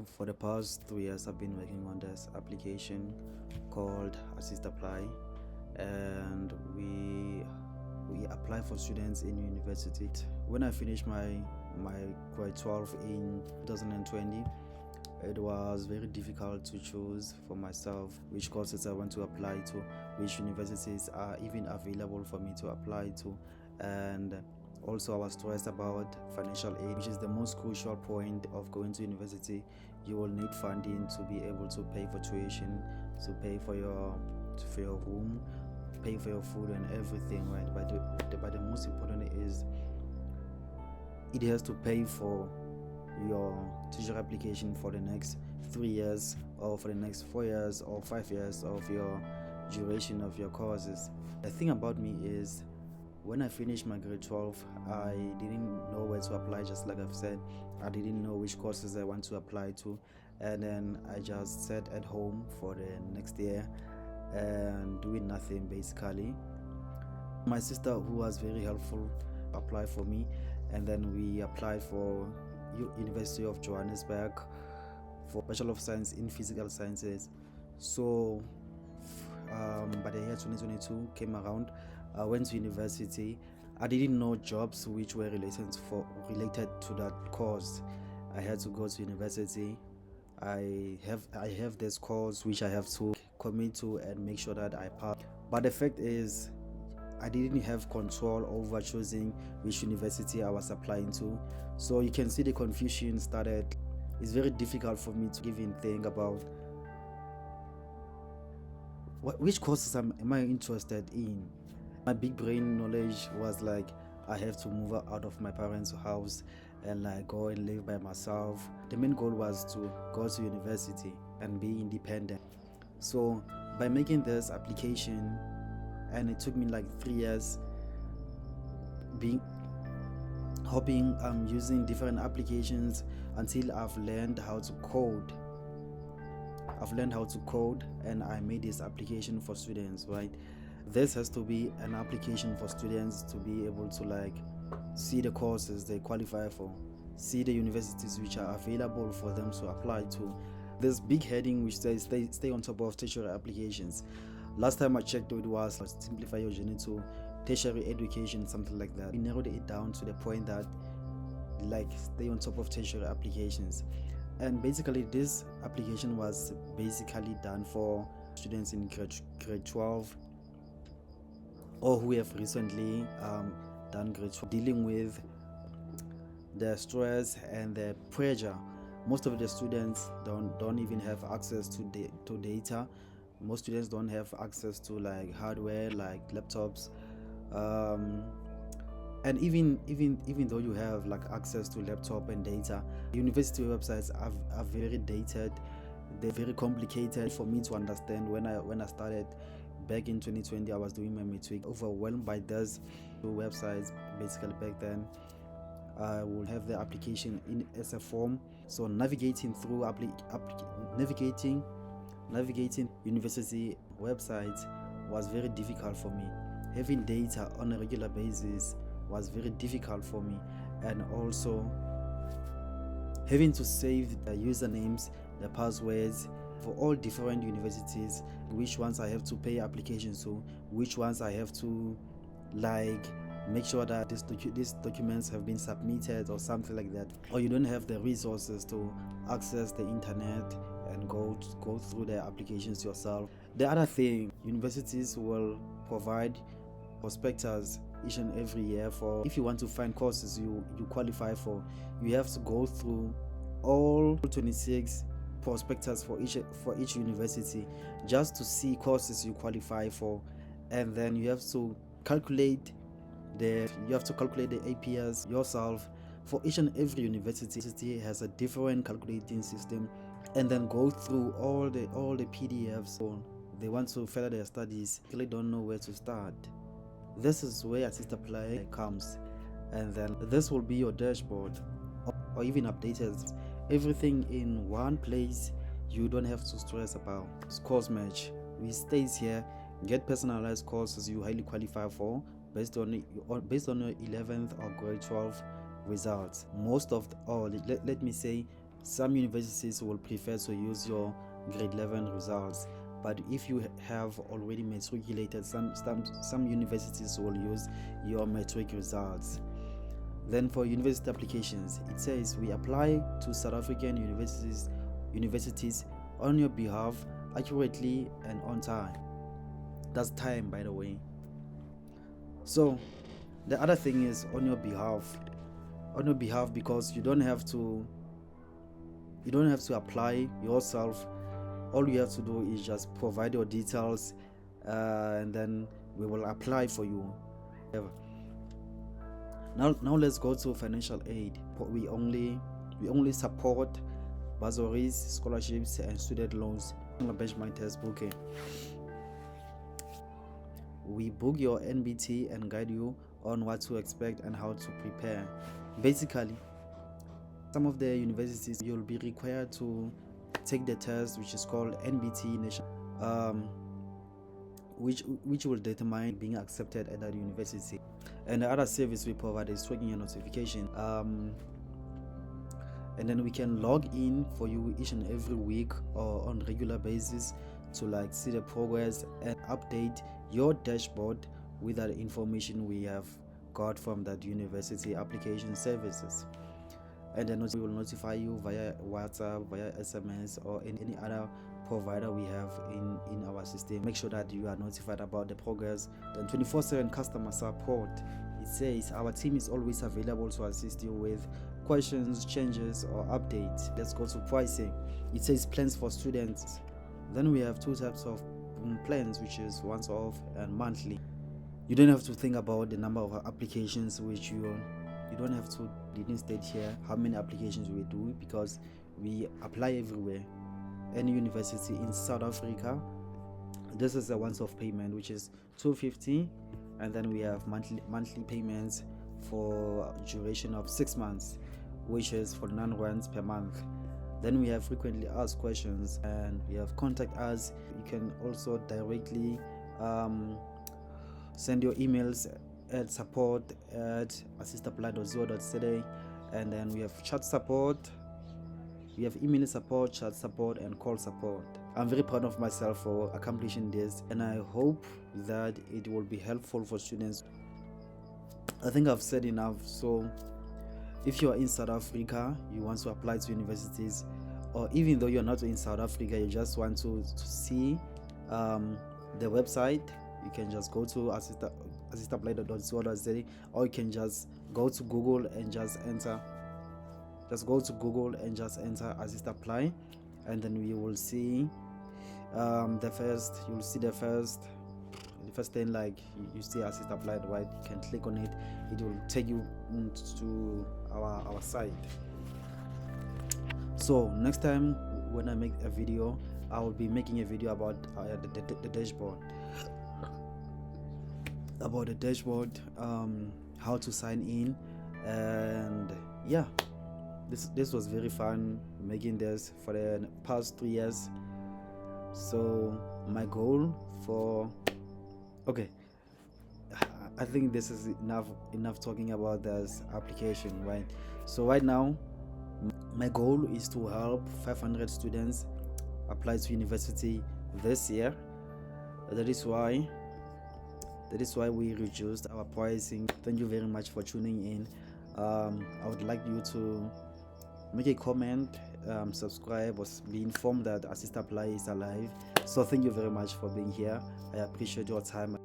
For the past 3 years, I've been working on this application called AssistApply, and we apply for students in university. When I finished my grade 12 in 2020, it was very difficult to choose for myself which courses I want to apply to, which universities are even available for me to apply to, and also I was stressed about financial aid, which is the most crucial point of going to university. You will need funding to be able to pay for tuition, to pay for your room, pay for your food and everything, right? But the most important is it has to pay for your teacher application for the next 3 years, or for the next 4 years or 5 years of your duration of your courses. The thing about me is, when I finished my grade 12, I didn't know where to apply, just like I've said. I didn't know which courses I want to apply to, and then I just sat at home for the next year and doing nothing basically. My sister, who was very helpful, applied for me, and then we applied for University of Johannesburg for Bachelor of Science in Physical Sciences. So by the year 2022 came around, I went to university. I didn't know jobs which were related to that course. I had to go to university. I have this course which I have to commit to and make sure that I pass. But the fact is, I didn't have control over choosing which university I was applying to. So you can see the confusion started. It's very difficult for me to even think about which courses am I interested in. My big brain knowledge was like, I have to move out of my parents' house and like go and live by myself. The main goal was to go to university and be independent. So by making this application, and it took me like 3 years using different applications until I've learned how to code. And I made this application for students, right? This has to be an application for students to be able to like see the courses they qualify for, see the universities which are available for them to apply to. This big heading which says stay on top of tertiary applications. Last time I checked, it was simplify your journey to tertiary education, something like that. We narrowed it down to the point that like stay on top of tertiary applications. And basically this application was basically done for students in grade 12 or who have recently done grade 12, dealing with the stress and the pressure. Most of the students don't even have access to data. Most students don't have access to like hardware like laptops, and even though you have like access to laptop and data, university websites are very dated. They're very complicated for me to understand. When I started back in 2020, I was doing my matric, overwhelmed by those websites. Basically back then I will have the application as a form, so navigating through navigating university websites was very difficult for me. Having data on a regular basis was very difficult for me, and also having to save the usernames, the passwords for all different universities, which ones I have to pay applications to, which ones I have to like make sure that these documents have been submitted or something like that, or you don't have the resources to access the internet and go through the applications yourself. The other thing, universities will provide prospectus each and every year for, if you want to find courses you qualify for, you have to go through all 26 prospectus for each university just to see courses you qualify for, and then you have to calculate the APS yourself. For each and every university has a different calculating system, and then go through all the PDFs. So they want to further their studies, really don't know where to start. This is where AssistApply comes, and then this will be your dashboard, or even updated everything in one place. You don't have to stress about course match. We stays here, get personalized courses you highly qualify for based on your 11th or grade 12 results. Let me say some universities will prefer to use your grade 11 results, but if you have already matriculated, some universities will use your matric results. Then for university applications, it says we apply to South African universities on your behalf accurately and on time. That's time, by the way. So the other thing is on your behalf, because you don't have to apply yourself. All you have to do is just provide your details, and then we will apply for you. Now let's go to financial aid. We only support bursaries, scholarships, and student loans. Benchmark test booking. We book your NBT and guide you on what to expect and how to prepare. Basically, some of the universities you'll be required to take the test, which is called NBT which will determine being accepted at that university. And the other service we provide is tracking your notification, and then we can log in for you each and every week or on regular basis to like see the progress and update your dashboard with that information we have got from that university application services. And then we will notify you via WhatsApp, via SMS, or any other provider we have in our system. Make sure that you are notified about the progress. Then 24/7 customer support. It says our team is always available to assist you with questions, changes, or updates. Let's go to pricing. It says plans for students. Then we have two types of plans, which is once off and monthly. You don't have to think about the number of applications which you don't have to didn't state here how many applications we do, because we apply everywhere. Any university in South Africa, this is a once-off payment, which is $250, and then we have monthly payments for a duration of 6 months, which is for R9 per month. Then we have frequently asked questions, and we have contact us. You can also directly send your emails at support@AssistApply.co.za, and then we have chat support, we have email support, chat support, and call support. I'm very proud of myself for accomplishing this, and I hope that it will be helpful for students. I think I've said enough. So if you are in South Africa, you want to apply to universities, or even though you're not in South Africa, you just want to see the website, you can just go to AssistApply.co.za, or you can just go to Google and just enter AssistApply, and then you will see the first thing, like you see AssistApply, right? You can click on it. It will take you to our site. So next time when I make a video, I will be making a video about the dashboard, how to sign in, and yeah, this was very fun making this for the past 3 years. So my goal I think this is enough talking about this application, right? So right now my goal is to help 500 students apply to university this year. That is why we reduced our pricing. Thank you very much for tuning in. I would like you to make a comment, subscribe, or be informed that AssistApply is alive. So thank you very much for being here. I appreciate your time.